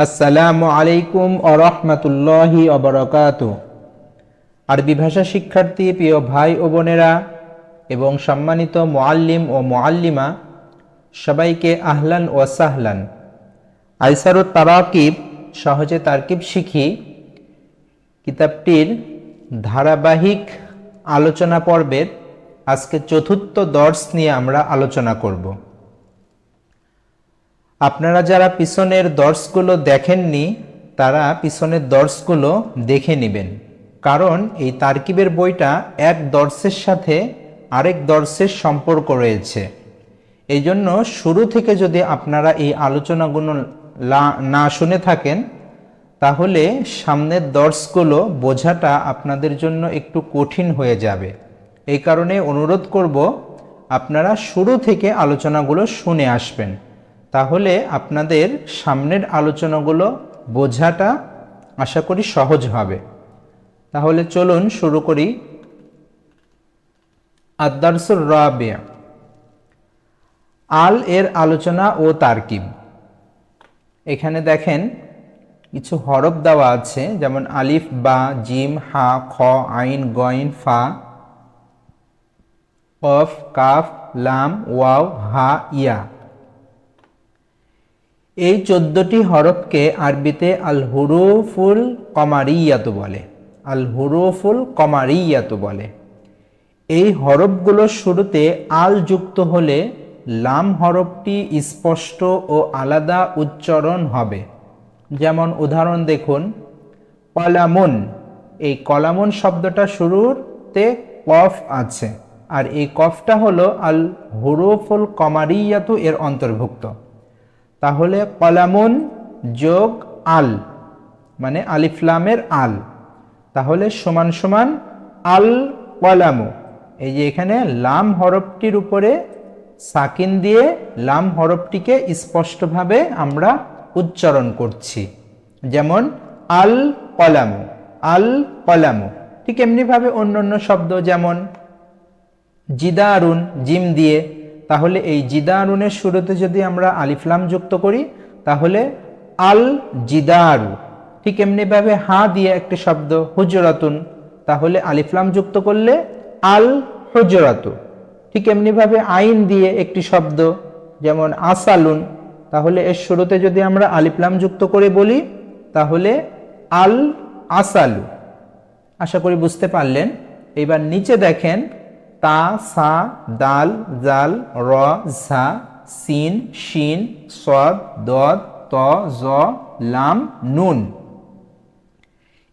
আসসালামু আলাইকুম ওয়া রাহমাতুল্লাহি ওয়া বারাকাতুহু। আরবি ভাষা শিক্ষার্থী প্রিয় ভাই ও বোনেরা এবং সম্মানিত মুআল্লিম ও মুআল্লিমা সবাইকে আহলান ওয়া সাহলান। আইসারুত তারাকিব সহজে তারকিব শিখি কিতাবটির ধারাবাহিক আলোচনা পর্বের আজকে চতুর্থ দর্স নিয়ে আমরা আলোচনা করব। আপনারা যারা পিছনের দর্সগুলো দেখেননি তারা পিছনের দর্সগুলো দেখে নেবেন, কারণ এই তারকিবের বইটা এক দর্সের সাথে আরেক দর্সের সম্পর্ক রয়েছে। এই জন্য শুরু থেকে যদি আপনারা এই আলোচনাগুলো না শুনে থাকেন তাহলে সামনের দর্সগুলো বোঝাটা আপনাদের জন্য একটু কঠিন হয়ে যাবে। এই কারণে অনুরোধ করব আপনারা শুরু থেকে আলোচনাগুলো শুনে আসবেন, তাহলে আপনাদের সামনের আলোচনাগুলো বোঝাটা আশা করি সহজ হবে। তাহলে চলুন শুরু করি। আদ-দারসুর রাবি', আল এর আলোচনা ও তারকিব। এখানে দেখেন কিছু হরফ দেওয়া আছে, যেমন আলিফ, বা, জিম, হা, খ, আইন, গইন, ফা, কফ, কাফ, লাম, ওয়াও, হা, ইয়া। এই 14টি হরফকে আরবিতে আল হুরুফুল কমারিয়াতু বলে। আল হুরুফুল কমারিয়াতু বলে। এই হরফগুলোর শুরুতে আল যুক্ত হলে লাম হরফটি স্পষ্ট ও আলাদা উচ্চারণ হবে। যেমন উদাহরণ দেখুন, কলামুন। এই কলামুন শব্দটা শুরুতে কফ আছে, আর এই কফটা হলো আল হুরুফুল কমারিয়াতু এর অন্তর্ভুক্ত। তাহলে কলামুন যোগ আল মানে আলিফ লামের আল, তাহলে সমান সমান আল কলামু। এই যে এখানে লাম হরফটির উপরে সাকিন দিয়ে লাম হরফটিকে স্পষ্টভাবে আমরা উচ্চারণ করছি, যেমন আল কলামু, আল কলামু। ঠিক এমনিভাবে অন্যান্য শব্দ যেমন জিদারুন, জিম দিয়ে, তাহলে এই জিদারুনের শুরুতে যদি আমরা আলিফ লাম যুক্ত করি তাহলে আল জিদারু। ঠিক এমনিভাবে হা দিয়ে একটি শব্দ হুজরাতুন, তাহলে আলিফ লাম যুক্ত করলে আল হুজরাতু। ঠিক এমনিভাবে আইন দিয়ে একটি শব্দ যেমন আসালুন, তাহলে এর শুরুতে যদি আমরা আলিফ লাম যুক্ত করে বলি তাহলে আল আসালু। আশা করি বুঝতে পারলেন। এবার নিচে দেখেন তা, সা, দাল, জাল, র, ঝা, সিন, শিন, সদ, দদ, ত, জ, লাম, নুন।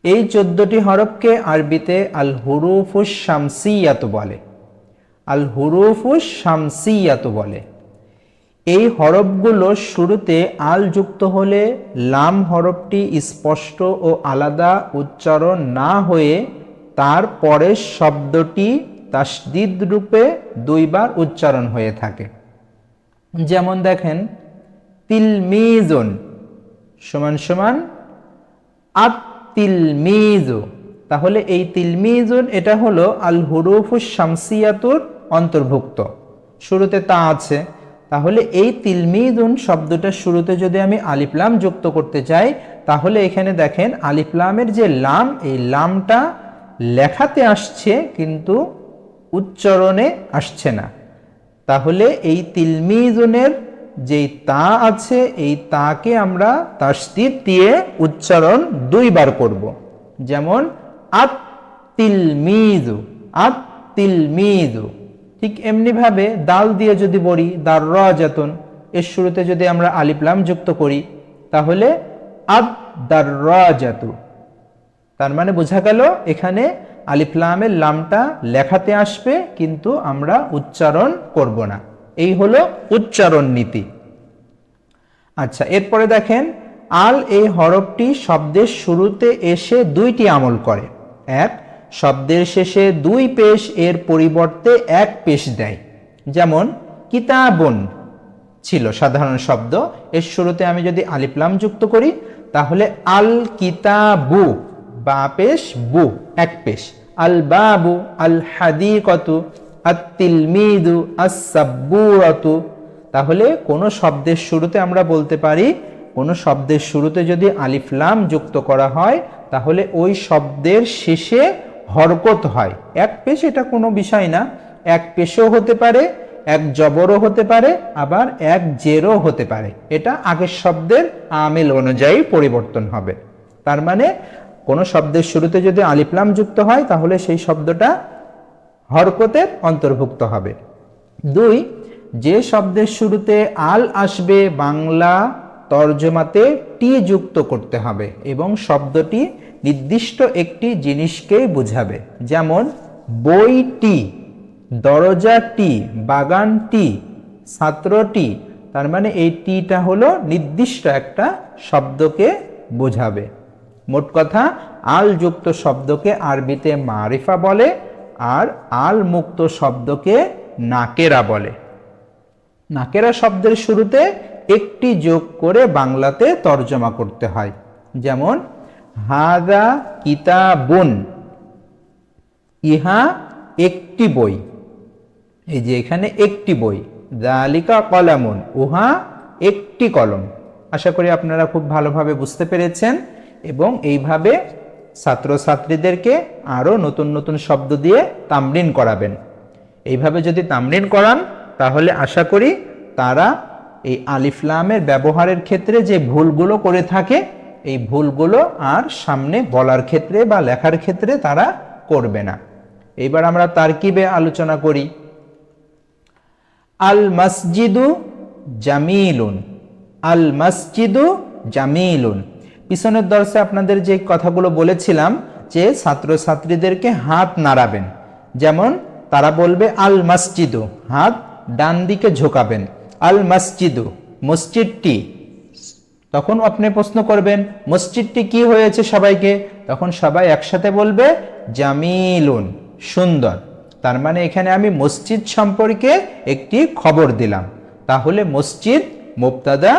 এই 14টি হরফকে আরবিতে আল হুরুফুস শামসিয়াতু বলে। আল হুরুফুস শামসিয়াতু বলে। এই হরফগুলো শুরুতে আল যুক্ত হলে লাম হরফটি স্পষ্ট ও আলাদা উচ্চারণ না হয়ে তার পরের শব্দটি তাসদীদ রূপে দুইবার উচ্চারণ হয়ে থাকে। যেমন দেখেন তিলমিজুন সমান সমান আত তিলমিজু। তাহলে এই তিলমিজুন এটা হলো আল হুরুফুস শামসিয়াতুর অন্তর্ভুক্ত, শুরুতে তা আছে। তাহলে এই তিলমিজুন শব্দটার শুরুতে যদি আমি আলিফ লাম যুক্ত করতে চাই তাহলে এখানে দেখেন আলিফ লামের যে লাম, এই লামটা লেখাতে আসছে কিন্তু উচ্চারণে আসছে না। তাহলে এই তিলমিজুনের যেই তা আছে এই তাকে আমরা তাসদীদ দিয়ে উচ্চারণ দুইবার করব। যেমন আত তিলমিজু, আত তিলমিজু। ঠিক এমনিভাবে দাল দিয়ে যদি বলি দাররাজাতুন, এর শুরুতে যদি আমরা আলিফ লাম যুক্ত করি তাহলে আদ দাররাজাতু। তার মানে বোঝা গেল এখানে আলিফ লামের লামটা লেখাতে আসবে কিন্তু আমরা উচ্চারণ করব না। এই হলো উচ্চারণ নীতি। আচ্ছা, এরপরে দেখেন আল এই হরফটি শব্দের শুরুতে এসে দুইটি আমল করে। এক, শব্দের শেষে দুই পেশ এর পরিবর্তে এক পেশ দেয়। যেমন কিতাবুন ছিল সাধারণ শব্দ, এর শুরুতে আমি যদি আলিফ লাম যুক্ত করি তাহলে আল কিতাবু, বা পেশ, বু এক পেশ। আল বাবু, আল হাদিকাতু, আত তিলমিদু, আস সাব্বুরাতু। তাহলে কোন শব্দের শুরুতে আমরা বলতে পারি কোনো শব্দের শুরুতে যদি আলিফ লাম যুক্ত করা হয় তাহলে ওই শব্দের শেষে হরকত হয়। এক পেশ এটা কোনো বিষয় না, এক পেশও হতে পারে, এক জবরও হতে পারে, আবার এক জেরও হতে পারে। এটা আগের শব্দের আমিল অনুযায়ী পরিবর্তন হবে। তার মানে কোনো শব্দের শুরুতে যদি আলিফ লাম যুক্ত হয় তাহলে সেই শব্দটা হরকতের অন্তর্ভুক্ত হবে। 2, যে শব্দের শুরুতে আল আসবে বাংলা তর্জমাতে টি যুক্ত করতে হবে এবং শব্দটি নির্দিষ্ট একটি জিনিসকেই বোঝাবে। যেমন বইটি, দরজাটি, বাগানটি, ছাত্রটি। তার মানে এই টিটা হলো নির্দিষ্ট একটা শব্দকে বোঝাবে। মোট কথা আল যুক্ত শব্দকে আরবিতে মারিফা বলে আর আল মুক্ত শব্দকে নাকেরা বলে। নাকেরা শব্দের শুরুতে একটি যোগ করে বাংলাতে তর্জমা করতে হয়। যেমন হাদা কিতাবুন, ইহা একটি বই। এই যে এখানে একটি বই। যালিকা কলামুন, উহা একটি কলম। আশা করি আপনারা খুব ভালোভাবে বুঝতে পেরেছেন এবং এইভাবে ছাত্রছাত্রীদেরকে আরও নতুন নতুন শব্দ দিয়ে তামরিন করাবেন। এইভাবে যদি তামরিন করান তাহলে আশা করি তারা এই আলিফ লামের ব্যবহারের ক্ষেত্রে যে ভুলগুলো করে থাকে এই ভুলগুলো আর সামনে বলার ক্ষেত্রে বা লেখার ক্ষেত্রে তারা করবে না। এইবার আমরা তারকিবে আলোচনা করি। আল মসজিদু জামিলুন, আল মসজিদু জামিলুন। পিছনের দর্শে আপনাদের যে কথাগুলো বলেছিলাম যে ছাত্রছাত্রীদেরকে হাত নাড়াবেন। যেমন তারা বলবে আল মসজিদু, হাত ডান দিকে ঝোঁকাবেন। আল মসজিদু, মসজিদটি। তখন আপনি প্রশ্ন করবেন মসজিদটি কি হয়েছে সবাইকে, তখন সবাই একসাথে বলবে জামিলুন, সুন্দর। তার মানে এখানে আমি মসজিদ সম্পর্কে একটি খবর দিলাম। তাহলে মসজিদ মুবতাদা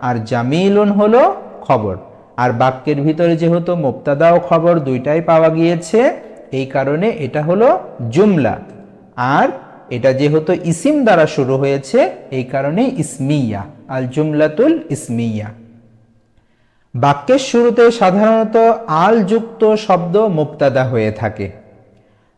আর জামিলুন হলো খবর। আর বাক্যের ভিতরে যেহেতু মুবতাদা ও খবর দুইটাই পাওয়া গিয়েছে এই কারণে এটা হলো জুমলা। আর এটা যেহেতু ইসিম দ্বারা শুরু হয়েছে এই কারণে ইসমিয়া, আল জুমলাতুল ইসমিয়া। বাক্যের শুরুতে সাধারণত আল যুক্ত শব্দ মুবতাদা হয়ে থাকে।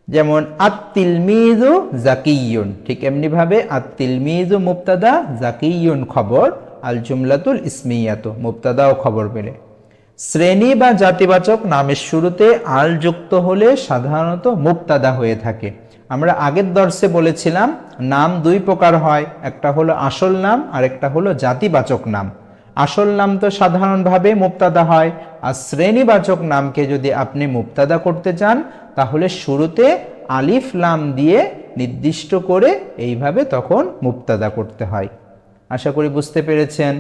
যেমন আত-তিলমিজু জাকিয়ুন, ঠিক এমনি ভাবে আত-তিলমিজু মুবতাদা, জাকিয়ুন খবর, আল জুমলাতুল ইসমিয়াতু মুবতাদা ও খবর পেলে। শ্রেণী বা জাতিবাচক নামের শুরুতে আল যুক্ত হলে সাধারণত মুবতাদা হয়ে থাকে। আমরা আগের দর্শে বলেছিলাম নাম দুই প্রকার হয়, একটা হলো আসল নাম আর একটা হলো জাতিবাচক নাম। আসল নাম তো সাধারণভাবে মুবতাদা হয়, আর শ্রেণীবাচক নামকে যদি আপনি মুবতাদা করতে চান তাহলে শুরুতে আলিফ লাম দিয়ে নির্দিষ্ট করে এইভাবে তখন মুবতাদা করতে হয়। আশা করি বুঝতে পেরেছেন।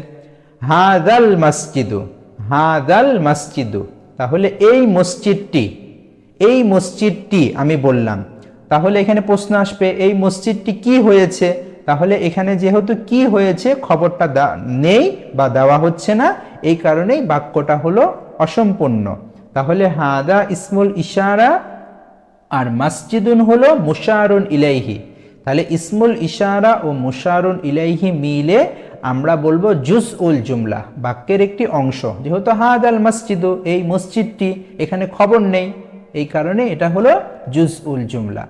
হাদাল মসজিদু, হাদাল মসজিদু, তাহলে এই মসজিদটি, এই মসজিদটি আমি বললাম। তাহলে এখানে প্রশ্ন আসবে এই মসজিদটি কি হয়েছে, তাহলে এখানে যেহেতু কি হয়েছে খবরটা নেই বা দেওয়া হচ্ছে না এই কারণেই বাক্যটা হলো অসম্পূর্ণ। তাহলে হাদা ইসমুল ইশারা আর মসজিদুন হলো মুশারুন ইলাইহি। তাহলে ইসমুল ইশারা ও মুশারুন ইলাইহি মিলে আমরা বলবো জুজউল জুমলা, বাক্যের একটি অংশ। যেহেতু হাদাল মসজিদু, এই মসজিদটি, এখানে খবর নেই এই কারণে এটা হলো জুজউল জুমলা।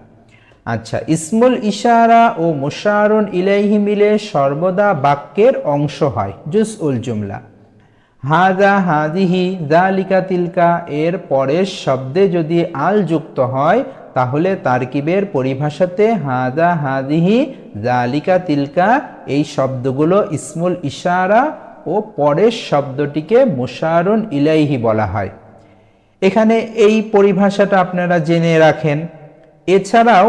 আচ্ছা, ইসমুল ইশারা ও মুশারুন ইলাইহি মিলে সর্বদা বাক্যের অংশ হয়, জুজউল জুমলা। হাদা, হাদিহি, যালিকা, তিলকা এর পরের শব্দে যদি আল যুক্ত হয় তাহলে তারকিবের পরিভাষাতে হাদা, হাদিহি, যালিকা, তিলকা এই শব্দগুলো ইসমুল ইশারা ও পরের শব্দটিকে মুশারুন ইলাইহি বলা হয়। এখানে এই পরিভাষাটা আপনারা জেনে রাখেন। এছাড়াও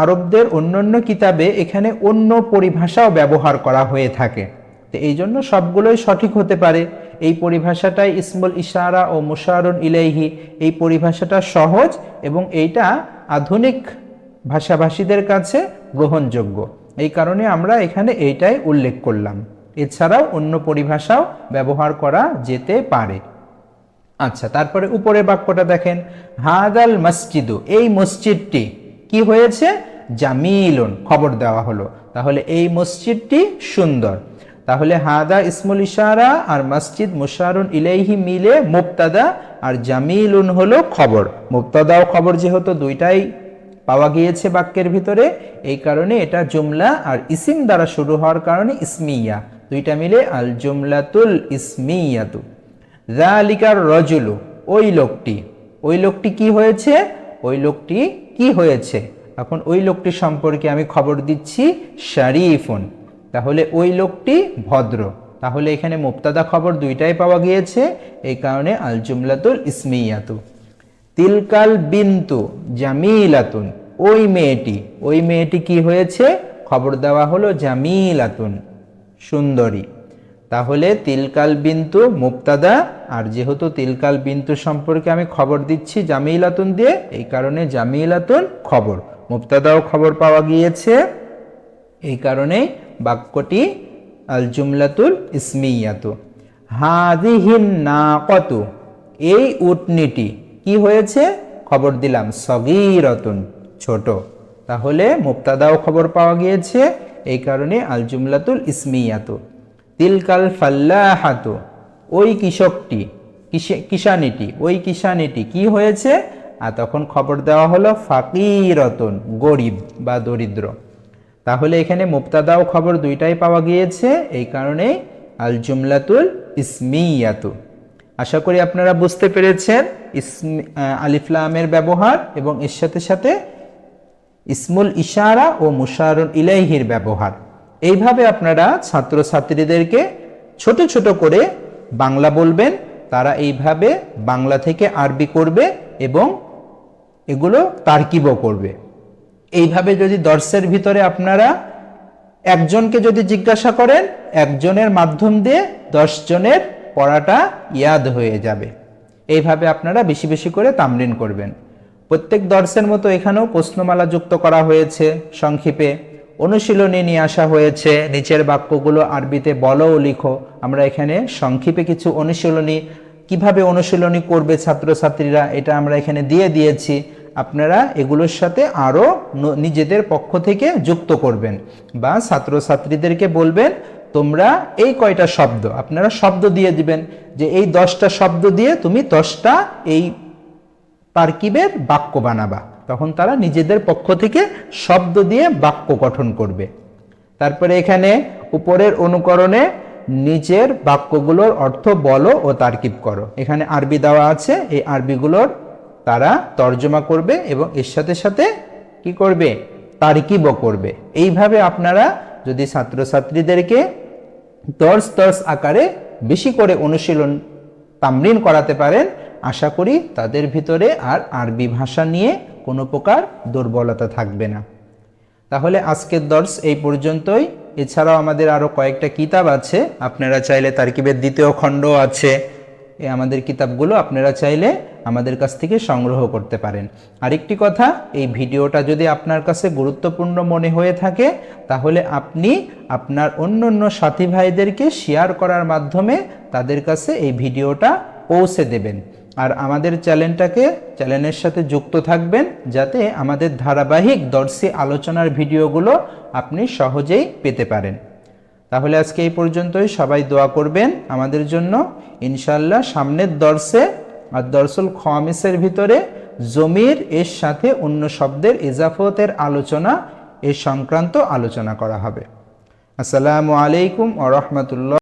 আরবদের অন্যান্য কিতাবে এখানে অন্য পরিভাষাও ব্যবহার করা হয়ে থাকে, তো এই জন্য সবগুলোই সঠিক হতে পারে। এই পরিভাষাটাই ইসমুল ইশারা ও মুশারুন ইলাইহি, এই পরিভাষাটা সহজ এবং এইটা আধুনিক ভাষাভাষীদের কাছে গ্রহণযোগ্য। এই কারণে আমরা এখানে এইটাই উল্লেখ করলাম। এছাড়াও অন্য পরিভাষাও ব্যবহার করা যেতে পারে। আচ্ছা, তারপরে উপরের বাক্যটা দেখেন, হাদাল মসজিদু, এই মসজিদটি কি হয়েছে, জামিলুন খবর দেওয়া হলো। তাহলে এই মসজিদটি সুন্দর। তাহলে হাদা ইসমুল ইশারা আর মসজিদ মুশারুন ইলাইহি মিলে মুবতাদা আর জামিলুন হলো খবর। মুবতাদা ও খবর যেহেতু দুইটাই পাওয়া গিয়েছে বাক্যের ভিতরে, এই কারণে এটা জুমলা আর ইসিম দ্বারা শুরু হওয়ার কারণে ইসমিয়া, দুইটা মিলে আল জুমলাতুল ইসমিয়াতু। যালিকার রজুলু, ওই লোকটি, ওই লোকটি কি হয়েছে, ওই লোকটি কি হয়েছে, এখন ওই লোকটি সম্পর্কে আমি খবর দিচ্ছি শারিফুন, তাহলে ওই লোকটি ভদ্র। তাহলে এখানে মুবতাদা খবর দুইটাই পাওয়া গিয়েছে, এই কারণে আল জুমলাতুল ইসমিয়াতু। তিলকাল বিন্তু জামিলাতুন, ওই মেয়েটি, ওই মেয়েটি কি হয়েছে, খবর দেওয়া হলো জামিলাতুন, সুন্দরী। তাহলে তিলকাল বিন্তু মুবতাদা, আর যেহেতু তিলকাল বিন্তু সম্পর্কে আমি খবর দিচ্ছি জামিলাতুন দিয়ে, এই কারণে জামিলাতুন খবর, মুবতাদাও খবর পাওয়া গিয়েছে, এই কারণে বাক্যটি আল জুমলাতুল ইসমিয়াতু। হাযিহিন নাকাতু, এই উটনিটি কি হয়েছে, খবর দিলাম সগীরাতুন, ছোট। তাহলে মুবতাদাও খবর পাওয়া গিয়েছে, এই কারণে আল জুমলাতুল ইসমিয়াতু। তিলকাল ফাল্লাহাতু, ওই কৃষকটি, কিষানিটি, ওই কিষানিটি কি হয়েছে, আর তখন খবর দেওয়া হলো ফাকিরাতুন, গরিব বা দরিদ্র। তাহলে এখানে মুবতাদাও খবর দুইটাই পাওয়া গিয়েছে, এই কারণে আল জুমলাতুল ইসমিয়াতু। আশা করি আপনারা বুঝতে পেরেছেন আলিফ লামের ব্যবহার এবং এর সাথে সাথে ইসমুল ইশারা ও মুশারুন ইলাইহির ব্যবহার। এইভাবে আপনারা ছাত্রছাত্রীদেরকে ছোট ছোট করে বাংলা বলবেন, তারা এইভাবে বাংলা থেকে আরবি করবে এবং এগুলো তারকিবও করবে। এইভাবে যদি দর্সের ভিতরে আপনারা একজনকে যদি জিজ্ঞাসা করেন, একজনের মাধ্যম দিয়ে 10 জনের পড়াটা ইয়াদ হয়ে যাবে। এইভাবে আপনারা বেশি বেশি করে তামরিন করবেন। প্রত্যেক দর্সের মতো এখানেও প্রশ্নমালা যুক্ত করা হয়েছে, সংক্ষেপে অনুশীলনী নিয়ে আসা হয়েছে, নিচের বাক্যগুলো আরবিতে বলো ও লিখো। আমরা এখানে সংক্ষেপে কিছু অনুশীলনী, কিভাবে অনুশীলনী করবে ছাত্রছাত্রীরা, এটা আমরা এখানে দিয়ে দিয়েছি। আপনারা এগুলোর সাথে আরও নিজেদের পক্ষ থেকে যুক্ত করবেন, বা ছাত্রছাত্রীদেরকে বলবেন তোমরা এই কয়টা শব্দ, আপনারা শব্দ দিয়ে দিবেন যে এই 10টা শব্দ দিয়ে তুমি 10টা এই তারকিবের বাক্য বানাবা, তখন তারা নিজেদের পক্ষ থেকে শব্দ দিয়ে বাক্য গঠন করবে। তারপরে এখানে উপরের অনুকরণে নিচের বাক্যগুলোর অর্থ বলো ও তারকিব করো। এখানে আরবি দেওয়া আছে, এই আরবিগুলোর তারা তর্জমা করবে এবং এর সাথে সাথে কি করবে, তারকিবও করবে। এইভাবে আপনারা যদি ছাত্রছাত্রীদেরকে দর্স আকারে বেশি করে অনুশীলন তামরিন করাতে পারেন, আশা করি তাদের ভিতরে আর আরবি ভাষা নিয়ে কোনো প্রকার দুর্বলতা থাকবে না। তাহলে আজকের দর্স এই পর্যন্তই। এছাড়াও আমাদের আরও কয়েকটা কিতাব আছে, আপনারা চাইলে তারকিবের 2য় খণ্ড আছে, আমাদের কিতাবগুলো আপনারা চাইলে আমাদের কাছ থেকে সংগ্রহ করতে পারেন। আরেকটি কথা, এই ভিডিওটা যদি আপনার কাছে গুরুত্বপূর্ণ মনে হয়ে থাকে, তাহলে আপনি আপনার অন্য সাথী ভাইদেরকে শেয়ার করার মাধ্যমে তাদের কাছে এই ভিডিওটা পৌঁছে দেবেন। আর আমাদের চ্যানেলের সাথে যুক্ত থাকবেন, যাতে আমাদের ধারাবাহিক দর্শী আলোচনার ভিডিওগুলো আপনি সহজেই পেতে পারেন। তাহলে আজকে এই পর্যন্তই। সবাই দোয়া করবেন আমাদের জন্য। ইনশাআল্লাহ সামনের দর্সে আর দর্সুল খামিসের ভিতরে জমির এর সাথে অন্য শব্দের ইজাফতের আলোচনা, এ সংক্রান্ত আলোচনা করা হবে। আসসালামু আলাইকুম ওয়া রাহমাতুল্লাহ।